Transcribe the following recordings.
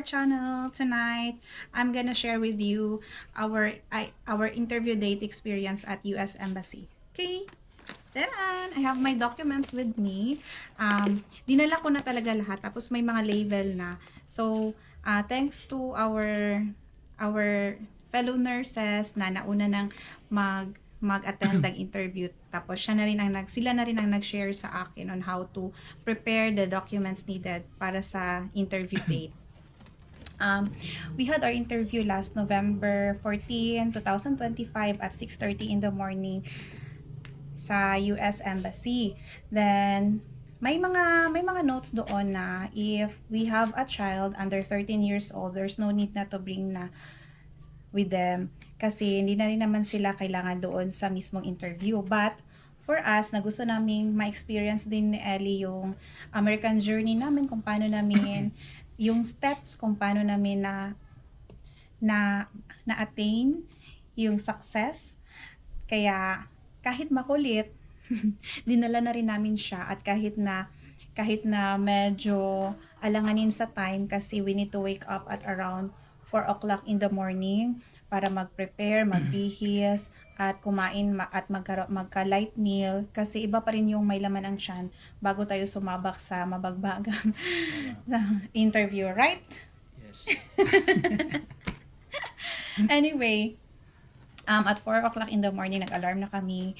channel. Tonight, I'm gonna share with you our interview date experience at US Embassy. Okay? Then, I have my documents with me. Dinala ko na talaga lahat. Tapos may mga label na. So, thanks to our fellow nurses na nauna ng mag-attend ng interview. Tapos sila na rin ang nag-share sa akin on how to prepare the documents needed para sa interview date. We had our interview last November 14, 2025 at 6:30 in the morning sa US Embassy. Then may mga notes doon na if we have a child under 13 years old, there's no need na to bring na with them kasi hindi na rin naman sila kailangan doon sa mismong interview. But for us, na gusto naming ma-experience din ni Ellie yung American journey namin, kung paano namin yung steps, kung paano namin na-attain yung success. Kaya kahit makulit, dinala na rin namin siya, at kahit na medyo alanganin sa time kasi we need to wake up at around 4 o'clock in the morning para mag-prepare, magbihis, at kumain at magka-light meal kasi iba pa rin yung may laman ang tiyan bago tayo sumabak sa mabagbagang interview, right? Yes. Anyway, at 4 o'clock in the morning, nag-alarm na kami.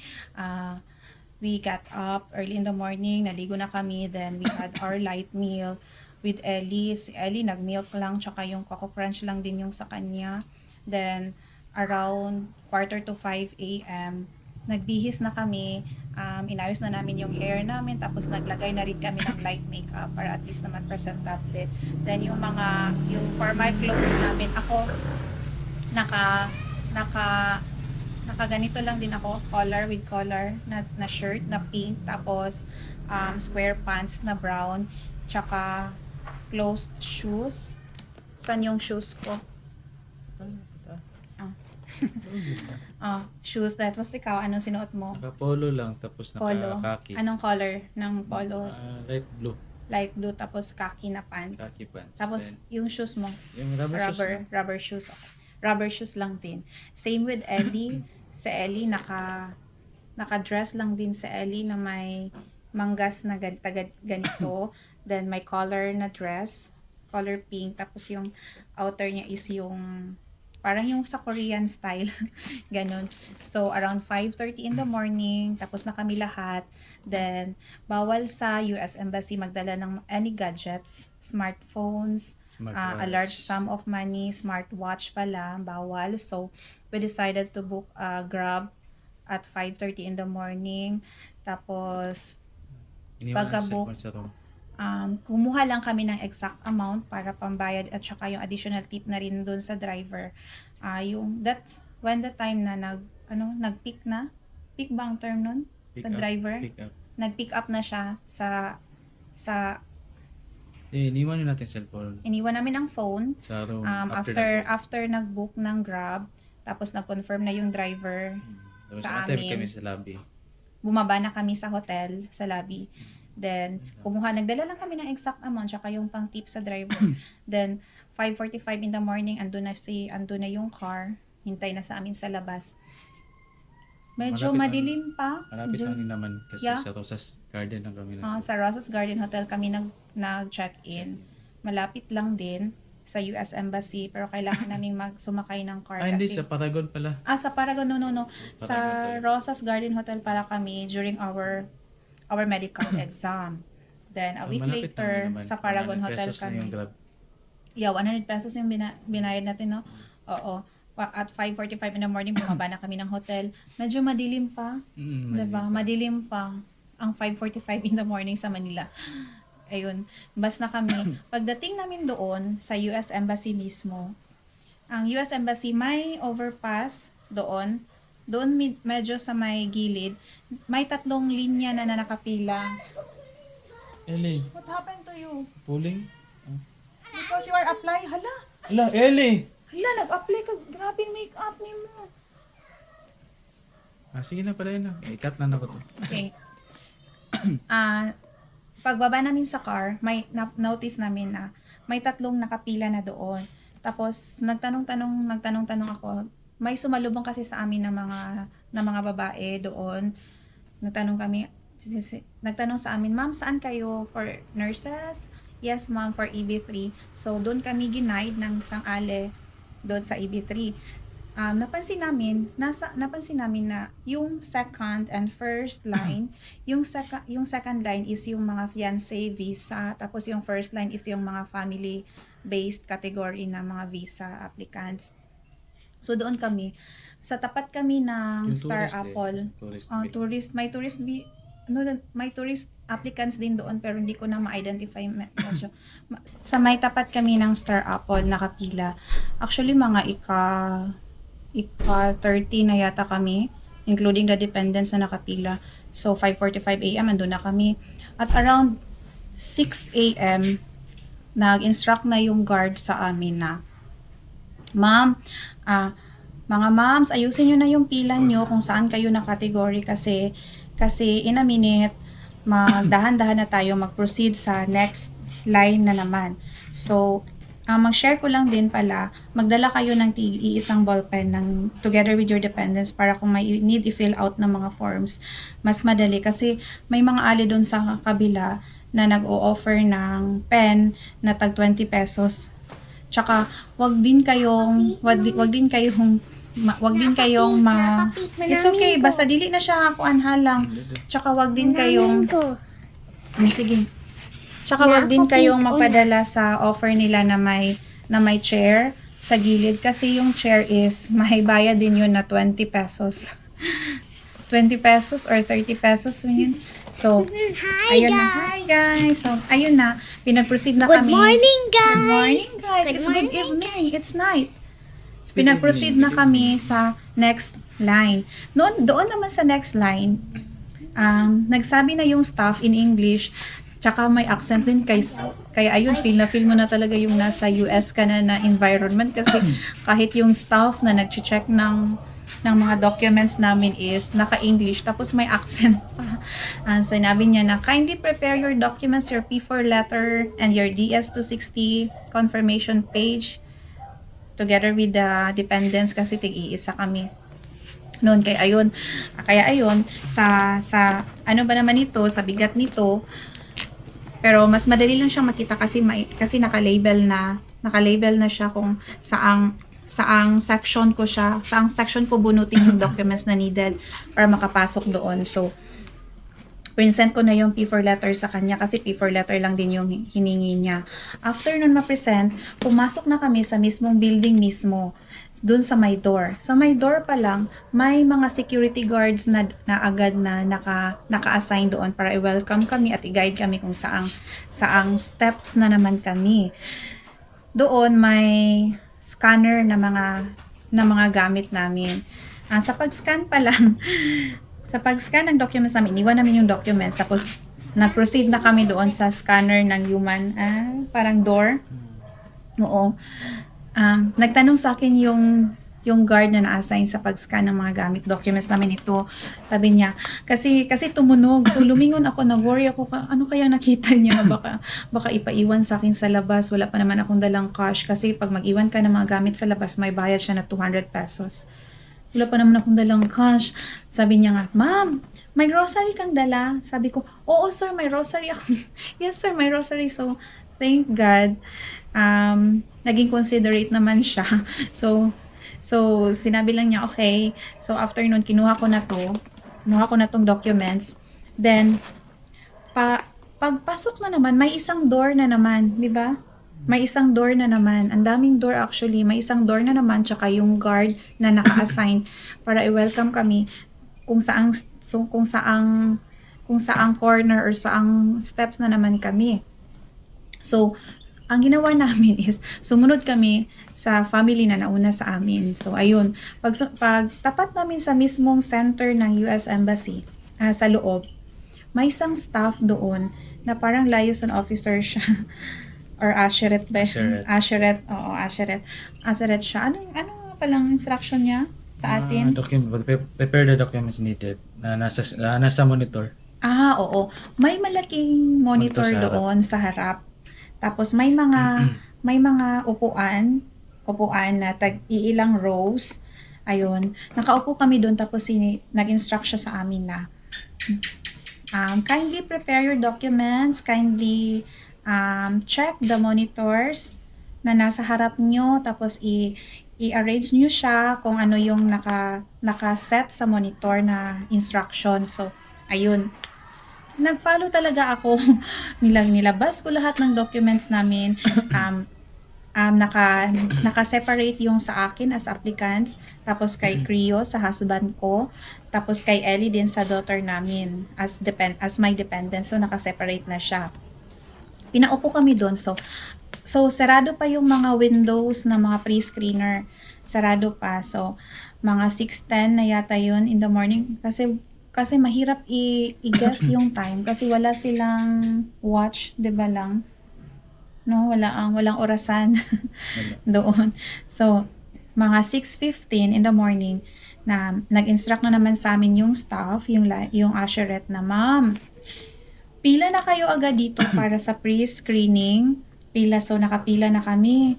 We got up early in the morning, naligo na kami, then we had our light meal with Ellie. Si Ellie, nag-milk lang, tsaka yung Coco Crunch lang din yung sa kanya. Then, around 4:45 a.m., nagbihis na kami, inayos na namin yung hair namin, tapos naglagay na rin kami ng light makeup para at least naman presentable. Then, yung for my clothes namin, ako, naka ganito lang din ako, collar na shirt na pink, tapos square pants na brown, tsaka closed shoes. Saan yung shoes ko? Shoes. That was ikaw. Anong sinuot mo? Naka-polo lang, tapos Polo. naka-khaki. Anong color ng polo? Light blue. Light blue, tapos khaki na pants. Khaki pants. Tapos Then, yung shoes mo? yung rubber shoes. Rubber shoes. Okay. Rubber shoes lang din. Same with Ellie. Sa Ellie, naka-dress lang din sa Ellie na may manggas na ganito. Then may collar na dress, color pink. Tapos yung outer niya is yung parang yung sa Korean style. Ganun. So, around 5:30 in the morning, tapos na kami lahat. Then, bawal sa US Embassy magdala ng any gadgets, smartphones, a large sum of money, smartwatch pala, bawal. So, we decided to book a Grab at 5:30 in the morning. Tapos, pagka-book, kumuha lang kami ng exact amount para pambayad at saka yung additional tip na rin dun sa driver. That's when the time na nag-pick na. Pick ba ang term nun? Sa driver? Pick up. Nag-pick up na siya sa Iniwan natin cellphone iniwan namin ang phone. sa room After nag-book ng Grab, tapos nag-confirm na yung driver sa amin. kami sa lobby. Bumaba na kami sa hotel, sa lobby. Then, nagdala lang kami ng exact amount, tsaka yung pang tip sa driver. Then, 5:45 in the morning, andun na yung car. Hintay na sa amin sa labas. Medyo madilim pa. Malapit lang din naman kasi Yeah. sa Rosas Garden lang kami Sa Rosas Garden Hotel kami nag-check-in. Malapit lang din sa US Embassy, pero kailangan naming sumakay ng car. hindi, kasi, sa Paragon pala. sa Paragon, no. Sa Paragon. Rosas Garden Hotel pala kami during our medical exam. Then, a week Malapit lang later, din naman. sa Paragon 100 Hotel pesos na kami. yung Grab. Yeah, 100 pesos yung binayad natin, no? Oo. At 5:45 in the morning, bumaba na kami ng hotel. Medyo madilim pa. Diba? Madilim pa ang 5:45 in the morning sa Manila. Ayun. Bas na kami. Pagdating namin doon, sa US Embassy mismo, ang US Embassy may overpass doon. Doon medyo sa may gilid, may 3 linya na nakapila. Ellie, What happened to you? pulling? Because you are apply. Hala, Ellie! nag-apply ka. Grabe yung makeup ni mo. Sige na pala yun. I-cut na ako to. Okay. Pagbaba namin sa car, may notice namin na may tatlong nakapila na doon. Tapos nagtanong-tanong ako. May sumalubong kasi sa amin na mga babae doon. Nagtanong sa amin, "Ma'am, saan kayo? For nurses?" "Yes, ma'am, for EB3." So, doon kami ginaid ng isang ale doon sa EB3. Napansin namin na yung second and first line, yung second line is yung mga fiancé visa, tapos yung first line is yung mga family-based category na mga visa applicants. So, doon kami. Sa tapat kami ng Yung Star tourist Apple. tourist May tourist applicants din doon pero hindi ko na ma-identify medyo. Sa may tapat kami ng Star Apple nakapila. Actually mga ika 30 na yata kami, including the dependents na nakapila. So 5:45 AM andun na kami. At around 6 AM nag-instruct na yung guard sa amin na, "Ma'am, mga moms, ayusin nyo na yung pila nyo kung saan kayo na category kasi in a minute, magdahan-dahan na tayo mag-proceed sa next line na naman." So, mag-share ko lang din pala, magdala kayo ng iisang ballpen together with your dependents para kung may need i-fill out ng mga forms, mas madali kasi may mga ali doon sa kabila na nag-o-offer ng pen na tag 20 pesos. Tsaka, wag din kayong it's okay, basta dili na siya kuan halang. Tsaka wag din kayong sige. Tsaka wag din kayong magpadala sa offer nila na may chair sa gilid kasi yung chair is may bayad din yun na 20 pesos. 20 pesos or 30 pesos yun. So, ayun na. Hi guys. So, ayun na. Pinag-proceed na kami. Good morning, guys. Good morning guys. Good It's good morning, evening. It's night. Pinag-proceed na kami sa next line. Doon naman sa next line, nagsabi na yung staff in English, tsaka may accent din kaya ayun, feel mo na talaga yung nasa US ka na environment kasi kahit yung staff na nag-check ng mga documents namin is naka-English tapos may accent pa. Sinabi niya na, "Kindly prepare your documents, your P4 letter and your DS-260 confirmation page together with the dependents," kasi tig-iisa kami noon. Kaya ayun sa ano ba naman ito, sa bigat nito, pero mas madali lang siyang makita kasi naka-label na siya kung saang section ko bunutin yung documents na needed para makapasok doon. So present ko na yung P4 letter sa kanya kasi P4 letter lang din yung hiningi niya. After nun ma-present, pumasok na kami sa mismong building mismo, dun sa my door. Sa my door pa lang, may mga security guards na agad na naka-assign doon para i-welcome kami at i-guide kami kung saang steps na naman kami. Doon may scanner na mga gamit namin. Sa pag-scan pa lang, sa pag-scan ng documents namin, iniwan namin yung documents, tapos nag-proceed na kami doon sa scanner ng human, parang door. Oo. Nagtanong sa akin yung guard na na-assign sa pag-scan ng mga gamit documents namin ito. Sabi niya, kasi tumunog. So lumingon ako, nag-worry ako, ano kaya nakita niya? Baka ipaiwan sa akin sa labas. Wala pa naman akong dalang cash kasi pag mag-iwan ka ng mga gamit sa labas, may bayad siya na 200 pesos. Wala pa naman akong dalang cash. Sabi niya nga, "Ma'am, may grocery kang dala?" Sabi ko, "Oo sir, may grocery ako." "Yes sir, may grocery." So, thank God. Naging considerate naman siya. So sinabi lang niya, okay. So, after nun, kinuha ko na tong documents. Then, pagpasok na naman, may isang door na naman, di ba? May isang door na naman. Ang daming door actually. May isang door na naman, tsaka yung guard na naka-assign para i-welcome kami kung saang corner or saang steps na naman kami. So, ang ginawa namin is, sumunod kami sa family na nauna sa amin. So, ayun. Pag tapat namin sa mismong center ng US Embassy, sa loob, may isang staff doon na parang liaison officer siya. Or Asheret ba? Asheret. Oo, Asheret siya. Ano palang instruction niya sa atin? Prepare the documents needed na nasa monitor. Oo. May malaking monitor doon sa harap. Tapos may mga upuan na iilang rows. Ayun, nakaupo kami doon tapos nag-instruct siya sa amin na kindly prepare your documents, kindly check the monitors na nasa harap nyo, tapos i-arrange nyo siya kung ano yung naka-set sa monitor na instruction. So, ayun. Nag-follow talaga ako. Nilabas ko lahat ng documents namin. Naka-separate yung sa akin as applicants, tapos kay Crio sa husband ko, tapos kay Ellie din sa daughter namin as my dependent. So, naka-separate na siya. Pinaupo kami doon. So, sarado pa yung mga windows na mga pre-screener. Sarado pa. So, mga 6:10 na yata yun in the morning. Kasi mahirap i-guess yung time. Kasi wala silang watch, di ba lang? No, walang orasan doon. So, mga 6:15 in the morning, na nag-instruct na naman sa amin yung staff, yung usherette na, ma'am, pila na kayo agad dito para sa pre-screening. So nakapila na kami,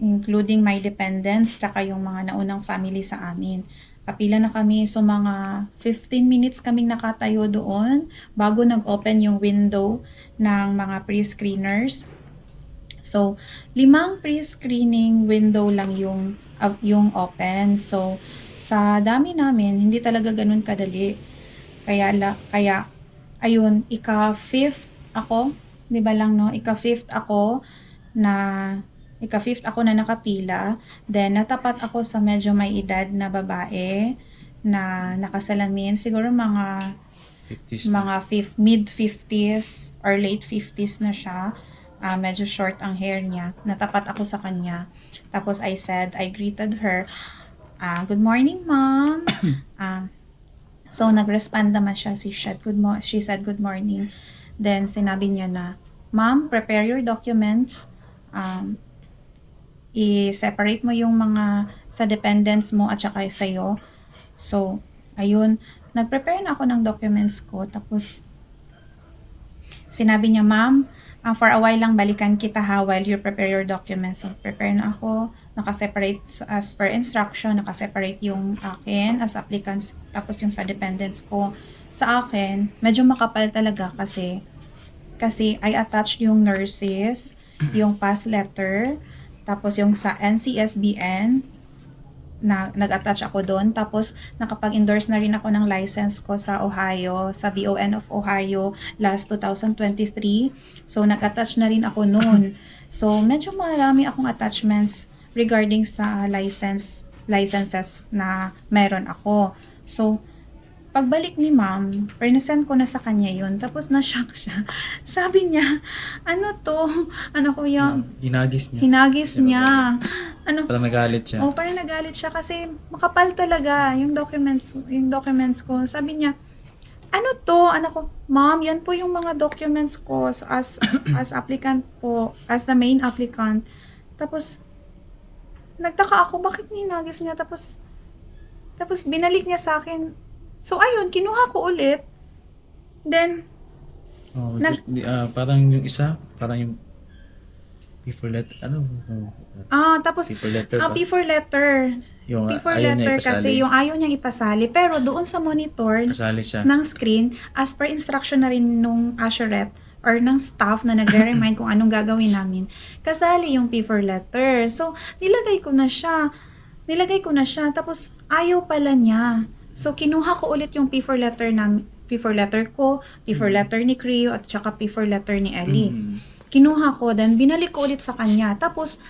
including my dependents, tsaka yung mga naunang family sa amin. Kapila na kami, so mga 15 minutes kaming nakatayo doon bago nag-open yung window ng mga pre-screeners. So, 5 pre-screening window lang yung open. So, sa dami namin, hindi talaga ganun kadali. Kaya ayun, ika-5th ako, 'di ba lang, no? Ika-5th ako na nakapila. Then natapat ako sa medyo may edad na babae na nakasalamin, siguro mga 50s na. mid-50s or late 50s na siya. Medyo short ang hair niya. Natapat ako sa kanya. Tapos I greeted her, good morning, ma'am. So, nag-respond naman siya. She said, good morning. Then, sinabi niya na, ma'am, prepare your documents. I-separate mo yung mga sa dependents mo at saka sa'yo. So, ayun. Nag-prepare na ako ng documents ko. Tapos, sinabi niya, ma'am, for a while lang balikan kita ha while you prepare your documents. So, prepare na ako. Naka-separate as per instruction, naka-separate yung akin as applicants, tapos yung sa dependents ko. Sa akin, medyo makapal talaga kasi I attached yung nurses, yung pass letter, tapos yung sa NCSBN, nag-attach ako doon, tapos nakapag-endorse na rin ako ng license ko sa Ohio, sa BON of Ohio last 2023. So, nag-attach na rin ako noon. So, medyo marami akong attachments regarding sa licenses na meron ako. So, pagbalik ni ma'am, present ko na sa kanya yun. Tapos na-shock siya. Sabi niya, ano to? Ano ko yung... Hinagis niya. Hinagis niya. Ano? Parang nagalit siya. Parang nagalit siya kasi makapal talaga yung documents ko. Sabi niya, ano to? Ano ko, ma'am, yan po yung mga documents ko as applicant po, as the main applicant. Tapos, nagtaka ako, bakit ninagis niya? Tapos binalik niya sa akin. So, ayun, kinuha ko ulit. Then, parang yung isa, parang yung P4 letter, tapos, P4 letter pa. P4 letter. Yung P4 ayaw niya letter ipasali. kasi yung ayaw niyang ipasali. Pero doon sa monitor Kasali siya. ng screen, as per instruction na rin nung usherette or ng staff na nagre-remind kung anong gagawin namin, kasali yung P4 letter. So, nilagay ko na siya. Tapos, ayaw pala niya. So, kinuha ko ulit yung P4 letter ko, P4 letter ni Crio, at saka P4 letter ni Ellie. Kinuha ko, then binalik ko ulit sa kanya. Tapos,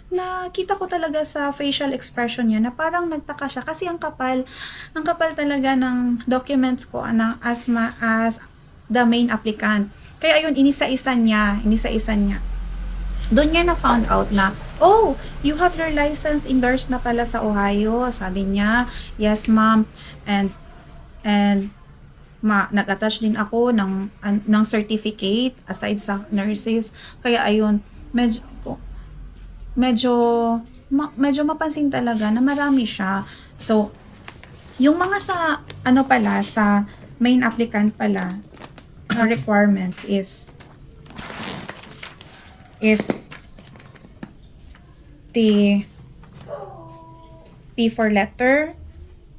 nakita ko talaga sa facial expression niya na parang nagtaka siya kasi ang kapal talaga ng documents ko as the main applicant. Kaya ayun, inisa-isa niya. Doon niya na found out na, oh, you have your license endorsed na pala sa Ohio. Sabi niya, yes ma'am. And nag-attach din ako ng certificate aside sa nurses. Kaya ayun, medyo mapansin talaga na marami siya. So, yung mga sa main applicant pala, requirements is the P4 letter,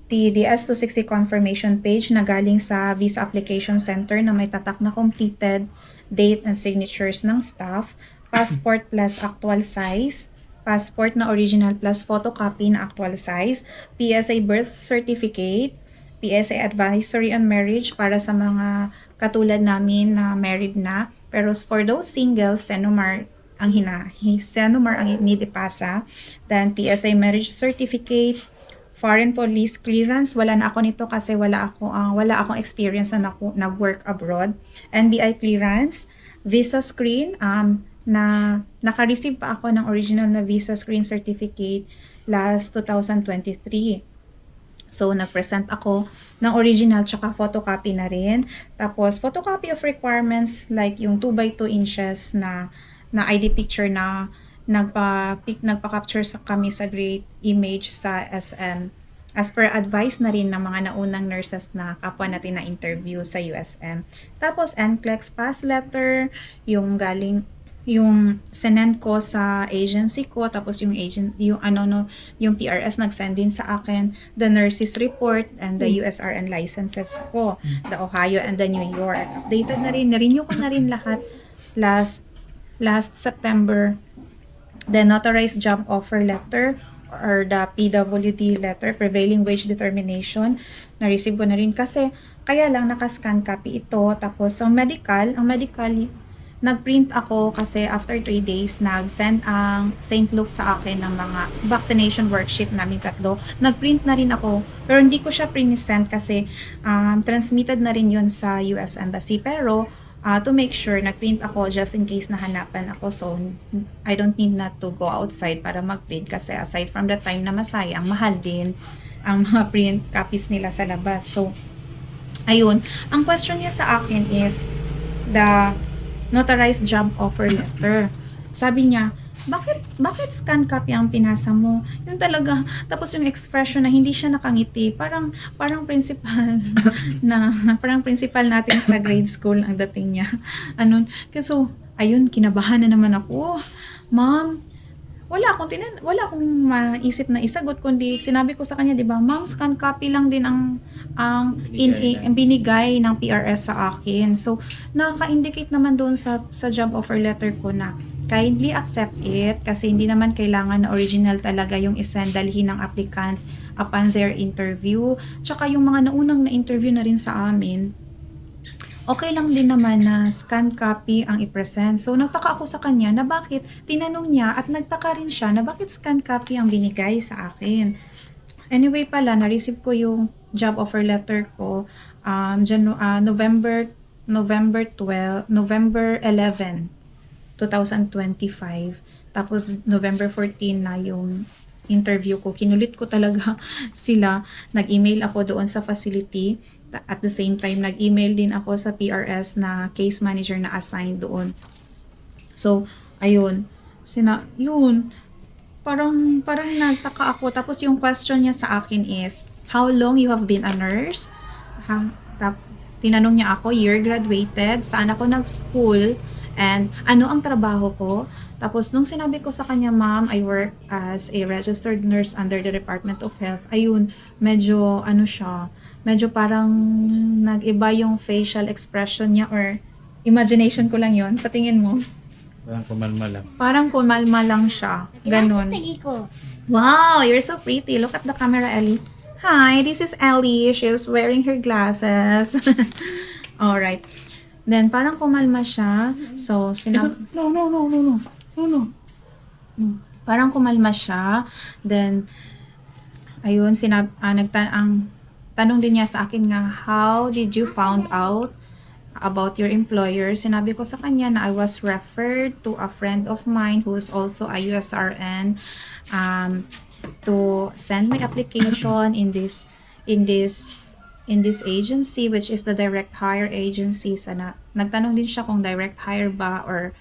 the DS-260 confirmation page na galing sa Visa Application Center na may tatak na completed, date and signatures ng staff, passport plus actual size, passport na original plus photocopy na actual size, PSA birth certificate, PSA advisory on marriage para sa mga katulad namin na married na. Pero for those singles, Senomar ang inidipasa. Then PSA marriage certificate, foreign police clearance, wala na ako nito kasi wala akong experience na nag-work abroad. NBI clearance, visa screen, na naka-receive pa ako ng original na visa screen certificate last 2023. So, nag-present ako ng original tsaka photocopy na rin. Tapos, photocopy of requirements like yung 2x2 inches na ID picture na nagpa-capture sa kami sa great image sa SM. As per advice na rin ng mga naunang nurses na kapwa natin na interview sa USM. Tapos, NCLEX pass letter, yung sinend ko sa agency ko, tapos yung PRS nag-send din sa akin, the nurses report and the USRN licenses ko, the Ohio and the New York. Updated na rin, na-renew ko na rin lahat last September. The notarized job offer letter or the PWD letter, prevailing wage determination, na-receive ko na rin kasi kaya lang nakascan copy ito. Tapos ang medical, nag-print ako kasi after 3 days, nag-send ang St. Luke sa akin ng mga vaccination worksheet namin tatlo. Nag-print na rin ako, pero hindi ko siya pre-send kasi transmitted na rin yun sa US Embassy. Pero to make sure, nag-print ako just in case nahanapan ako. So, I don't need not to go outside para mag-print kasi aside from the time na masayang, mahal din ang mga print copies nila sa labas. So, ayun. Ang question niya sa akin is the notarized job offer letter. Sabi niya, bakit scan copy ang pinasa mo? Yung talaga, tapos yung expression na hindi siya nakangiti, parang principal natin sa grade school ang dating niya. So, ayun, kinabahan na naman ako. Ma'am, wala akong maisip na isagot, kundi sinabi ko sa kanya, di ba, ma'am, scan copy lang din ang binigay ng PRS sa akin. So, nakaka-indicate naman doon sa job offer letter ko na kindly accept it kasi hindi naman kailangan na original talaga yung isend dalhin ng applicant upon their interview. Tsaka yung mga naunang na-interview na rin sa amin, okay lang din naman na scan copy ang i-present. So, nagtaka ako sa kanya na bakit tinanong niya at nagtaka rin siya na bakit scan copy ang binigay sa akin. Anyway pala, na-receive ko yung job offer letter ko November 11, 2025. Tapos November 14 na yung interview ko. Kinulit ko talaga sila. Nag-email ako doon sa facility. At the same time, nag-email din ako sa PRS na case manager na assigned doon. So, ayun. Parang nagtaka ako. Tapos yung question niya sa akin is, how long you have been a nurse? Tinanong niya ako, year graduated, saan ako nag-school, and ano ang trabaho ko. Tapos nung sinabi ko sa kanya, ma'am, I work as a registered nurse under the Department of Health. Ayun, medyo parang nag-iba yung facial expression niya, or imagination ko lang yon. Sa tingin mo? Parang kumalma lang. Parang kumalma lang siya. Ganon. Wow, you're so pretty. Look at the camera, Ellie. Hi, this is Ellie. She's wearing her glasses. Alright. Then, parang kumalma siya. So, No. Parang kumalma siya. Then, ayun, tanong din niya sa akin nga, how did you found out about your employer? Sinabi ko sa kanya na I was referred to a friend of mine who is also a USRN to send my application in this agency, which is the direct hire agency. Nagtanong din siya kung direct hire ba or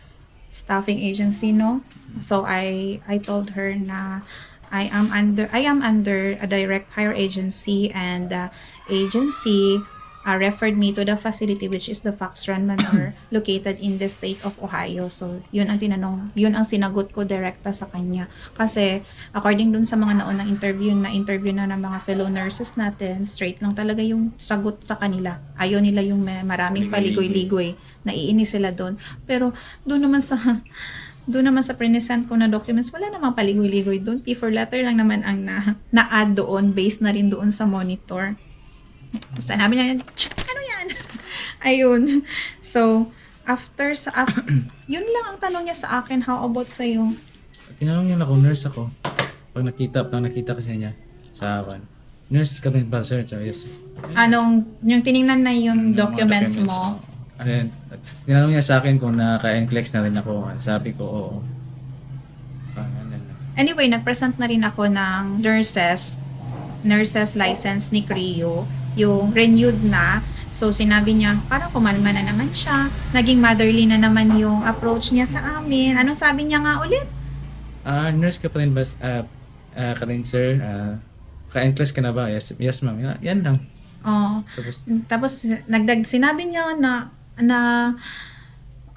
staffing agency, no? So I told her na I am under a direct hire agency, and the agency referred me to the facility which is the Foxtrot Manor located in the state of Ohio. So, yun ang tinanong, yun ang sinagot ko direkta sa kanya. Kasi, according dun sa mga naunang interview na ng mga fellow nurses natin, straight lang talaga yung sagot sa kanila. Ayaw nila yung maraming paligoy-ligoy. Naiinis sila doon. Pero, doon naman sa present ko na documents, wala namang paligoy-ligoy doon. P4 letter lang naman ang na-add doon, based na rin doon sa monitor. Sanabi niya, ano yan? Ayun. So, yun lang ang tanong niya sa akin. How about sa'yo? Tinanong niya na kung nurse ako. Pag nakita kasi niya sa akin. Nurse ka rin ba, sir? So, yes. Yung tiningnan na yung Mga documents mo? Ano yun? Tinanong niya sa akin kung naka-NCLEX na rin ako. Sabi ko, oo. Anyway, nag-present na rin ako ng nurses license ni Creo, yung renewed na. So, sinabi niya, parang kumalma na naman siya. Naging motherly na naman yung approach niya sa amin. Anong sabi niya nga ulit? Nurse ka pa rin ba? Ka rin, sir? Ka-NCLEX ka na ba? Yes ma'am. Yan lang. Oh. Tapos sinabi niya na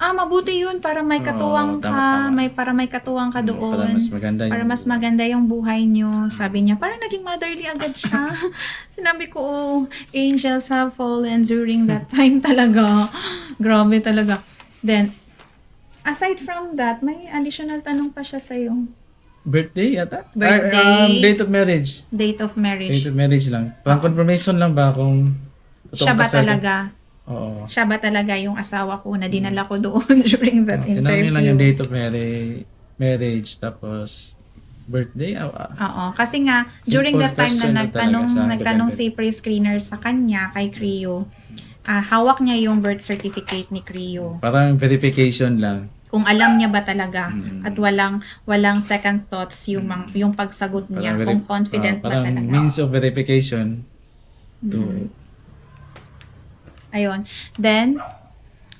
mabuti yun para may katuwang ka, tama. para may katuwang ka doon. Para mas maganda Mas maganda yung buhay niyo. Sabi niya, parang naging motherly agad siya. Sinabi ko, angels have fallen during that time talaga. Grabe talaga. Then, aside from that, may additional tanong pa siya sa'yo. Birthday yata? Birthday. Date of marriage. Date of marriage. Date of marriage lang. Parang confirmation lang ba kung Siya ba talaga? Oo. Siya ba talaga yung asawa ko na dinala ko doon during that interview? Tinanong lang yung date of marriage, tapos birthday. Oo. Kasi nga, during that time na nagtanong si pre-screener sa kanya, kay Creo, hawak niya yung birth certificate ni Creo. Parang verification lang. Kung alam niya ba talaga at walang second thoughts yung pagsagot niya, kung confident ba parang talaga. means of verification to Ayun. Then,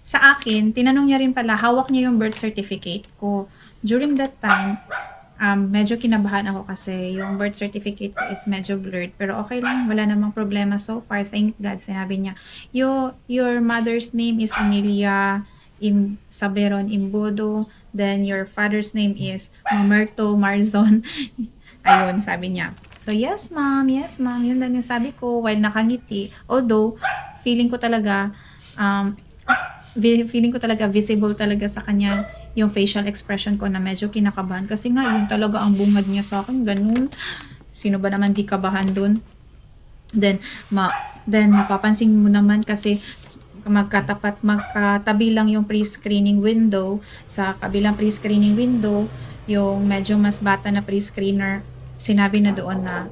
sa akin, tinanong niya rin pala, hawak niya yung birth certificate ko. During that time, medyo kinabahan ako kasi yung birth certificate ko is medyo blurred. Pero okay lang, wala namang problema so far. Thank God, sinabi niya. Your mother's name is Emilia Saberon Imbodo. Then, your father's name is Mamerto Marzon. Ayun, sabi niya. So, yes ma'am. Yun lang yung sabi ko while nakangiti. Although, feeling ko talaga visible talaga sa kanya yung facial expression ko na medyo kinakabahan. Kasi nga, yun talaga ang bungad niya sa akin. Ganun. Sino ba naman di kabahan dun? Then, mapapansin mo naman kasi magkatabi lang yung pre-screening window. Sa kabilang pre-screening window, yung medyo mas bata na pre-screener, sinabi na doon na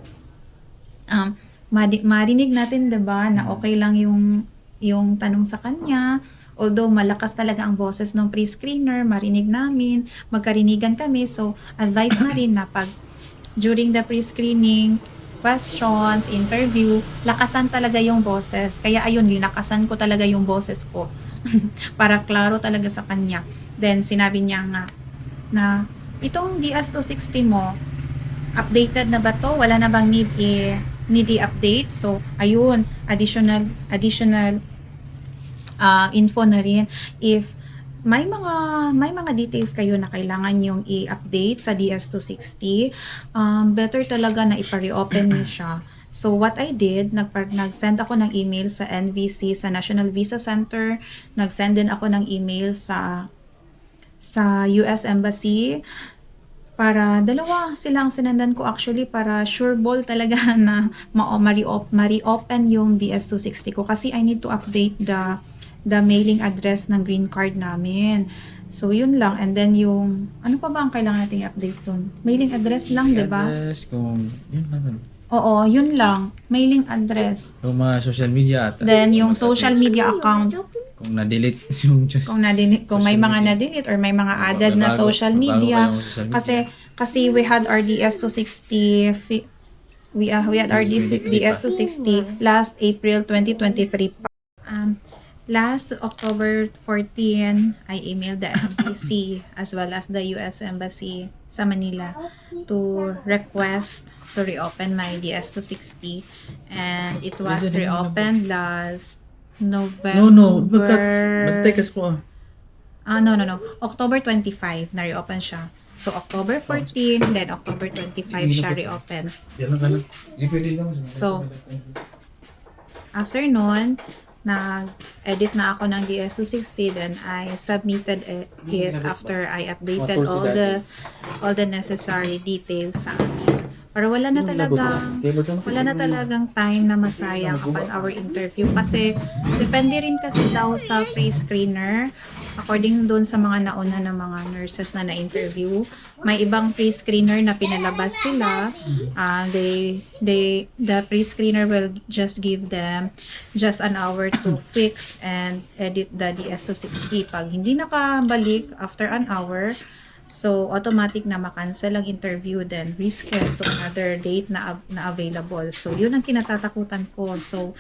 marinig natin, 'di ba, na okay lang yung tanong sa kanya. Although malakas talaga ang boses ng pre-screener, marinig namin, magkarinigan kami. So, advice na rin na pag during the pre-screening questions, interview, lakasan talaga yung boses. Kaya ayun, linakasan ko talaga yung boses ko para klaro talaga sa kanya. Then, sinabi niya nga na itong DS260 mo, updated na ba to? Wala na bang need i-update? So, ayun, additional info na rin. If may mga details kayo na kailangan yung i-update sa DS260, better talaga na ipa-reopen nyo siya. So, what I did, nag-send ako ng email sa NVC, sa National Visa Center, nag-send din ako ng email sa US Embassy, para dalawa silang sinendan ko actually para sure ball talaga na ma-reopen yung DS260 ko kasi I need to update the mailing address ng green card namin. So, yun lang. And then yung, ano pa ba ang kailangan natin i-update dun? Mailing address lang, di ba? Address, kung yun lang. Oo, yun lang. Mailing address. Yung mga social media at Then yung social media account. kung na-delete yung Kung may mga na-delete or may mga added na social media. Kasi we had our DS260 we had our DS260 last April 2023 pa. Last October 14, I emailed the NBC as well as the US Embassy sa Manila to request to reopen my DS260, and it was reopened last November. No. Bantay kas ko No. October 25 na reopen siya. So, October 14, then October 25 siya reopen. Yan lang. So, after nun, nag-edit na ako ng DS260, then I submitted it after I updated all the necessary details sa akin. Para wala na talagang time na masayang upon our interview kasi depende rin kasi daw sa pre-screener according doon sa mga nauna ng mga nurses na na-interview. May ibang pre-screener na pinalabas sila. The pre-screener will just give them just an hour to fix and edit the DS260. Pag hindi nakabalik after an hour, so, automatic na makancel ang interview, then reschedule to another date na available. So, yun ang kinatatakutan ko. So,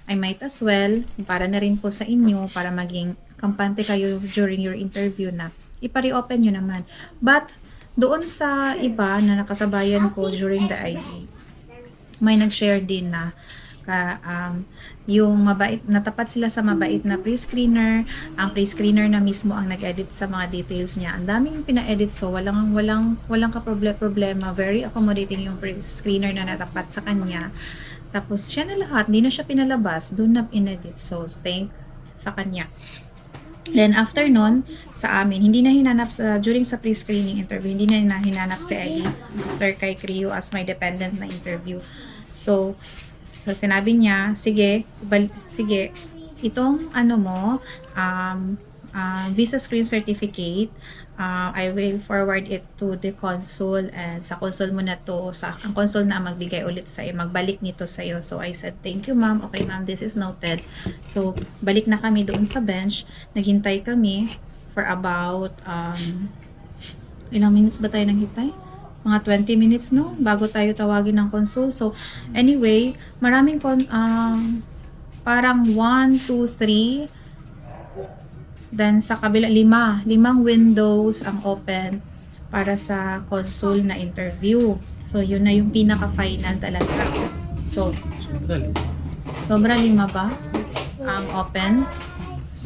I might as well, para na rin po sa inyo, para maging kampante kayo during your interview na ipa-reopen nyo naman. But, doon sa iba na nakasabayan ko during the ID, may nag-share din na yung mabait, natapat sila sa mabait na pre-screener. Ang pre-screener na mismo ang nag-edit sa mga details niya. Ang daming pina-edit, so walang problema. Very accommodating yung pre-screener na natapat sa kanya. Tapos siya na lahat, hindi na siya pinalabas, doon na in-edit. So thank sa kanya. Then after nun, sa amin, hindi na hinanap during sa pre-screening interview, hindi na hinanap si Ellie after kay Creo as my dependent na interview. So sinabi niya, sige, itong visa screen certificate, I will forward it to the consul and sa consul mo na to, ang consul na magbigay ulit sa'yo, magbalik nito sa'yo. So I said, thank you ma'am, okay ma'am, this is noted. So balik na kami doon sa bench, naghintay kami for about, ilang minutes ba tayo naghintay? Mga 20 minutes no bago tayo tawagin ng consul. So anyway, maraming parang 1, 2, 3, then sa kabila limang windows ang open para sa consul na interview. So yun na yung pinaka final talaga. So sobra 5 ba ang open?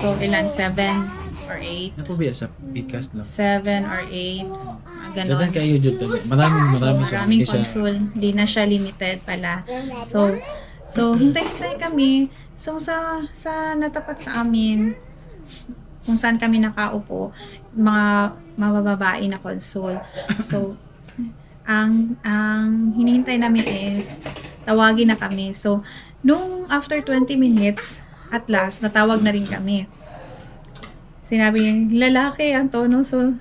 So ilan, 7 or 8? Ako ba sa Picas na? 7 or 8. Ganon. Dadan kayo dito. Maraming consul. Di na siya limited pala. So hintay-hintay kami. So sa natapat sa amin, kung saan kami nakaupo, mga mabababae na consul. So ang hinihintay namin is tawagin na kami. So nung after 20 minutes, at last natawag na rin kami. Sinabi niya, lalaki ang tono. So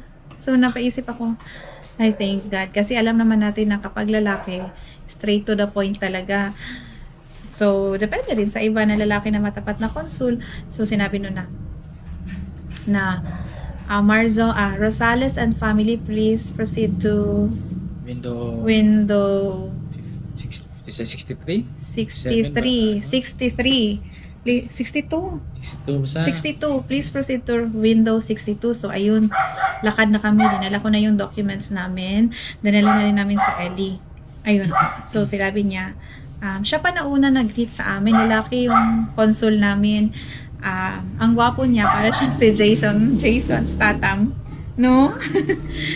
napaisip ako, I thank God. Kasi alam naman natin na kapag lalaki, straight to the point talaga. So, depende rin sa iba na lalaki na matapat na consul. So, sinabi nun na Rosales and family, please proceed to window 63? 62. Please proceed to window 62. So, ayun. Lakad na kami. Dinala ko na yung documents namin. Dinala na rin namin sa Ellie. Ayun. So, sinabi niya, siya pa nauna nag-greet sa amin. Lalaki yung consul namin. Ang gwapo niya. Para siya si Jason Statham. No?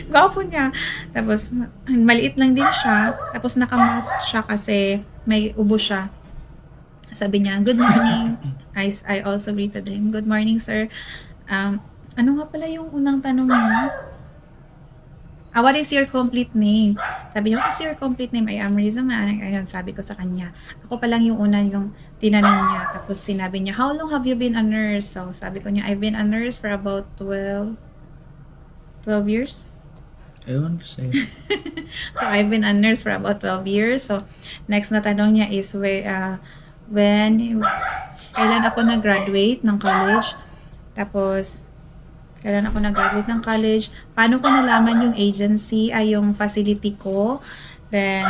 Gwapo niya. Tapos, maliit lang din siya. Tapos, nakamask siya kasi may ubo siya. Sabi niya, good morning. I also greeted him. Good morning, sir. Ano nga pala yung unang tanong niya? What is your complete name? Sabi niya, what is your complete name? I am Riza Manang. Ayun, sabi ko sa kanya. Ako pa lang yung una yung tinanong niya. Tapos sinabi niya, how long have you been a nurse? So, sabi ko niya, I've been a nurse for about 12 years. Ewan ko sa'yo. So, I've been a nurse for about 12 years. So, next na tanong niya is, kailan ako nag-graduate ng college? Tapos, kailan ako nag-graduate ng college? Paano ko nalaman yung agency, yung facility ko? Then,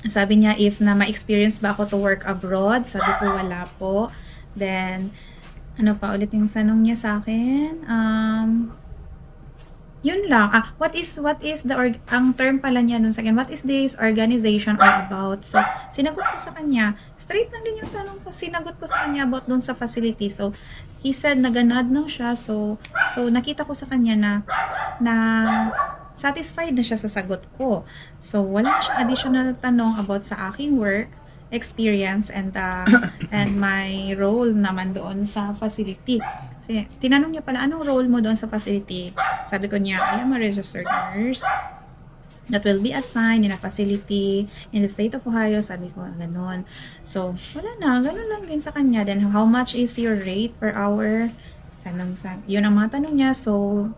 sabi niya, if na ma-experience ba ako to work abroad? Sabi ko, wala po. Then, ano pa ulit yung sanong niya sa akin? yun lang. What is ang term pala niya dun sa akin, what is this organization all about? So, sinagot ko sa kanya, straight lang din yung tanong ko, sinagot ko sa kanya about dun sa facility. So, he said naganad lang siya. So nakita ko sa kanya na satisfied na siya sa sagot ko. So, wala siyang additional tanong about sa aking work experience and my role naman doon sa facility. Kasi tinanong niya pala, anong role mo doon sa facility? Sabi ko niya, I am a registered nurse that will be assigned in a facility in the state of Ohio. Sabi ko, ganun. So, wala na, ganun lang din sa kanya. Then, how much is your rate per hour? Yun ang mga tanong niya. So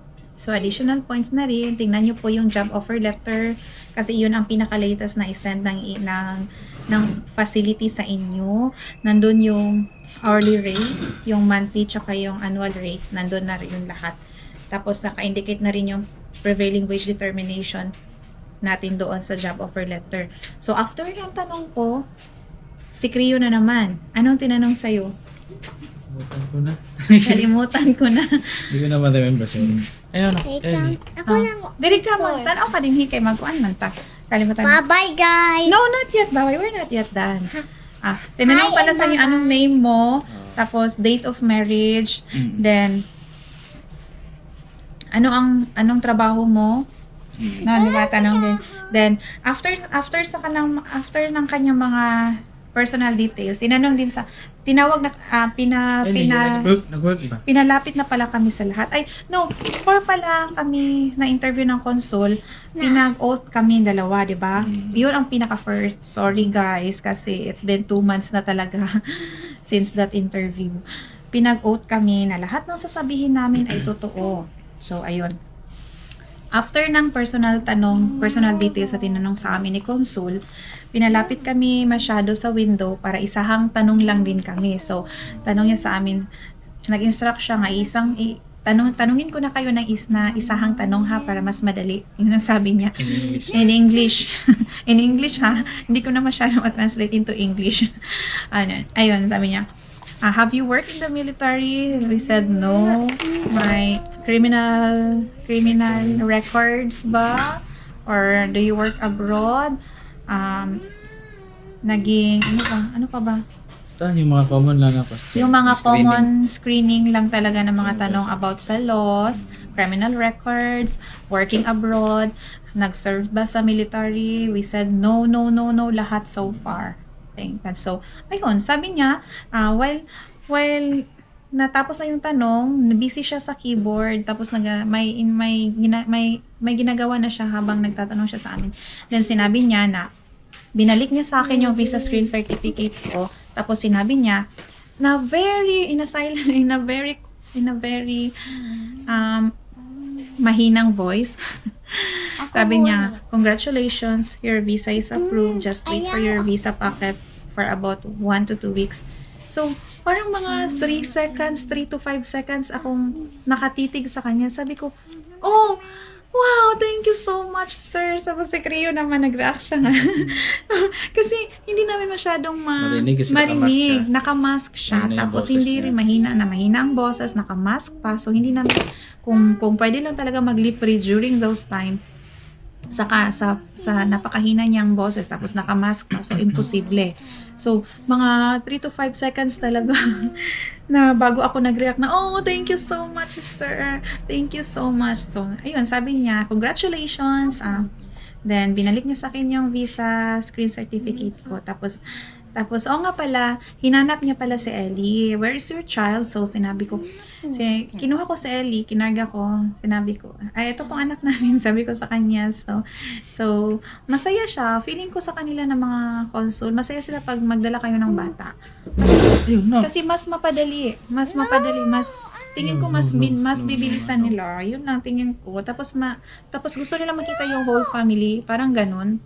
additional points na rin. Tingnan niyo po yung job offer letter kasi yun ang pinaka-latest na isend ng facility sa inyo. Nandun yung hourly rate, yung monthly, tsaka yung annual rate. Nandun na rin yung lahat. Tapos, naka-indicate na rin yung prevailing wage determination natin doon sa job offer letter. So, after yung tanong ko, si Crio na naman. Anong tinanong sa'yo? Kalimutan ko na. Kalimutan ko na. Hindi ko na ma-remember. So, ayun na. Ellie. Ako lang. Diri ka mo. Tanaw ka din hikay. Magkuan man ta. Kalimutan mo. Bye-bye, guys. No, not yet, Baway. We're not yet done. Tinanong Hi, pala and sa inyo anong name mo, tapos date of marriage, then anong trabaho mo? No, di ba tanong din. Then after ng kanyang mga personal details, tinawag na Nag-work ba? pinalapit na pala kami sa lahat. Ay, no, before pala kami na-interview ng consul, pinag-oath kami dalawa, di ba? Yun ang pinaka-first. Sorry guys, kasi it's been 2 months na talaga since that interview. Pinag-oath kami na lahat ng sasabihin namin ay totoo. So, ayun. After ng personal details na tinanong sa amin ni Consul, pinalapit kami masyado sa window para isahang tanong lang din kami. So, tanong niya sa amin, nag-instruct siya nga tanungin ko na kayo ng isahang tanong ha para mas madali. Yun ang sabi niya. In English. In English. In English ha. Hindi ko na masyado ma-translate into English. Ayun, sabi niya, have you worked in the military? We said no. My criminal records ba? Or do you work abroad? Ano pa ba? Basta yung mga common lang na question. Yung mga Screening. common screening lang talaga ng mga tanong about sa laws, criminal records, working abroad, nag-serve ba sa military? We said no, lahat so far. Thank God. So, ayun, sabi niya, while natapos na yung tanong, busy siya sa keyboard, tapos may ginagawa na siya habang nagtatanong siya sa amin. Then sinabi niya na binalik niya sa akin yung visa screen certificate ko, tapos sinabi niya na in a very mahinang voice. Sabi niya, congratulations, your visa is approved. Just wait for your visa packet for about 1 to 2 weeks. So, parang mga 3 to 5 seconds akong nakatitig sa kanya. Sabi ko, oh, wow, thank you so much, sir. Tapos si Crio naman nag-react siya nga. Kasi hindi namin masyadong Marinig kasi nakamask siya. Mahina yung Tapos boses hindi niya. rin mahina ang boses, nakamask pa. So hindi namin, kung pwede lang talaga mag-lip read during those time, saka sa napakahina niyang boses, tapos nakamask pa. So imposible. So mga 3 to 5 seconds talaga na bago ako nag-react na, oh, thank you so much, sir. Thank you so much. So, ayun, sabi niya, congratulations. Then, binalik niya sa akin yung visa screen certificate ko. Tapos, oo nga pala, hinanap niya pala si Ellie. Where is your child? So, sinabi ko, kinuha ko si Ellie, kinarga ko, sinabi ko, ay, ito pong anak namin, sabi ko sa kanya. So, masaya siya. Feeling ko sa kanila ng mga consul, masaya sila pag magdala kayo ng bata. Ayun na. Kasi mas mapadali, tingin ko mas bibilisan nila. Yun lang tingin ko. Tapos gusto nila makita yung whole family, parang ganun.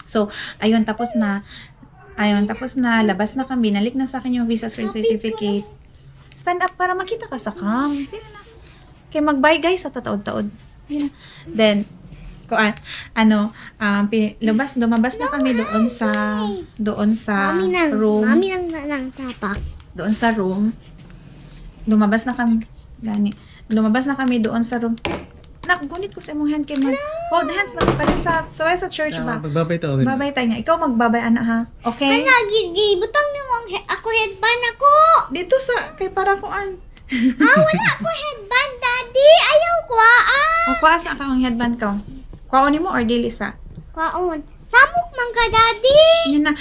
So, tapos na labas na kami, nalik na sa akin yung visa screen certificate. Stand up para makita ka sa cam. Sino na? Kaya mag-bye guys sa tataod-taod. Then, lumabas na kami doon sa room. Mami nang tapak. Doon sa room. Lumabas na kami doon sa room. Nakugunit ko sa imong hand kay man. Hold hands man para sa church ba. Pagbabay to. Babay tayo nga. Ikaw magbabay ana ha. Okay? Lagi, butang niyo ako headband ako. Dito sa kay para kuan. Wala ako headband, daddy. Ayaw ko, O kuha sa akong headband ka. Kuhaon mo or dili sa? Kaon. Samok man ka, daddy. Yun na,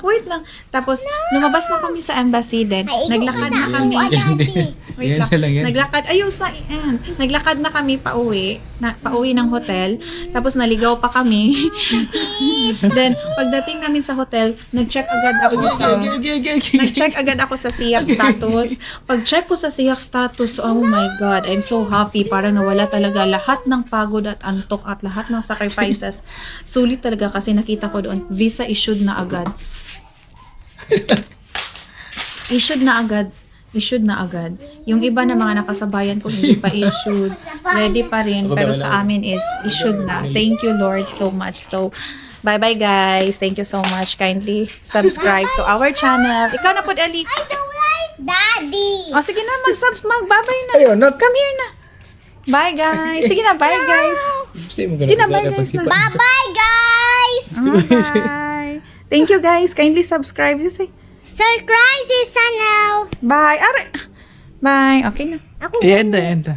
wait lang. Tapos, lumabas na kami sa embassy din. Ay, Naglakad na ikaw kami. daddy. Wait Yan lang. lang yan. Naglakad, ayun sa end. Naglakad na kami pauwi ng hotel. Tapos naligaw pa kami. Then, pagdating namin sa hotel, nag-check agad ako sa nag-check agad ako sa SIAC status. Pag-check ko sa SIAC status, oh my God, I'm so happy. Parang nawala talaga lahat ng pagod at antok at lahat ng sacrifices. Sulit talaga kasi nakita ko doon, visa issued na agad. Issued na agad. Yung iba na mga nakasabayan ko hindi pa issued. Ready pa rin. Pero sa amin is issued na. Thank you Lord so much. So, bye-bye guys. Thank you so much. Kindly subscribe to our channel. Ikaw na po, Ali. I don't like daddy. O, sige na. Magbabay na. Ayun, not. Come here na. Bye guys. Sige na, bye guys. Gusto mo Hindi na, bye, guys, na. Bye-bye, guys. Bye. Thank you guys. Kindly subscribe. Just say Subscribe to channel. bye. Are. Bye. Okay na. Ako Enda.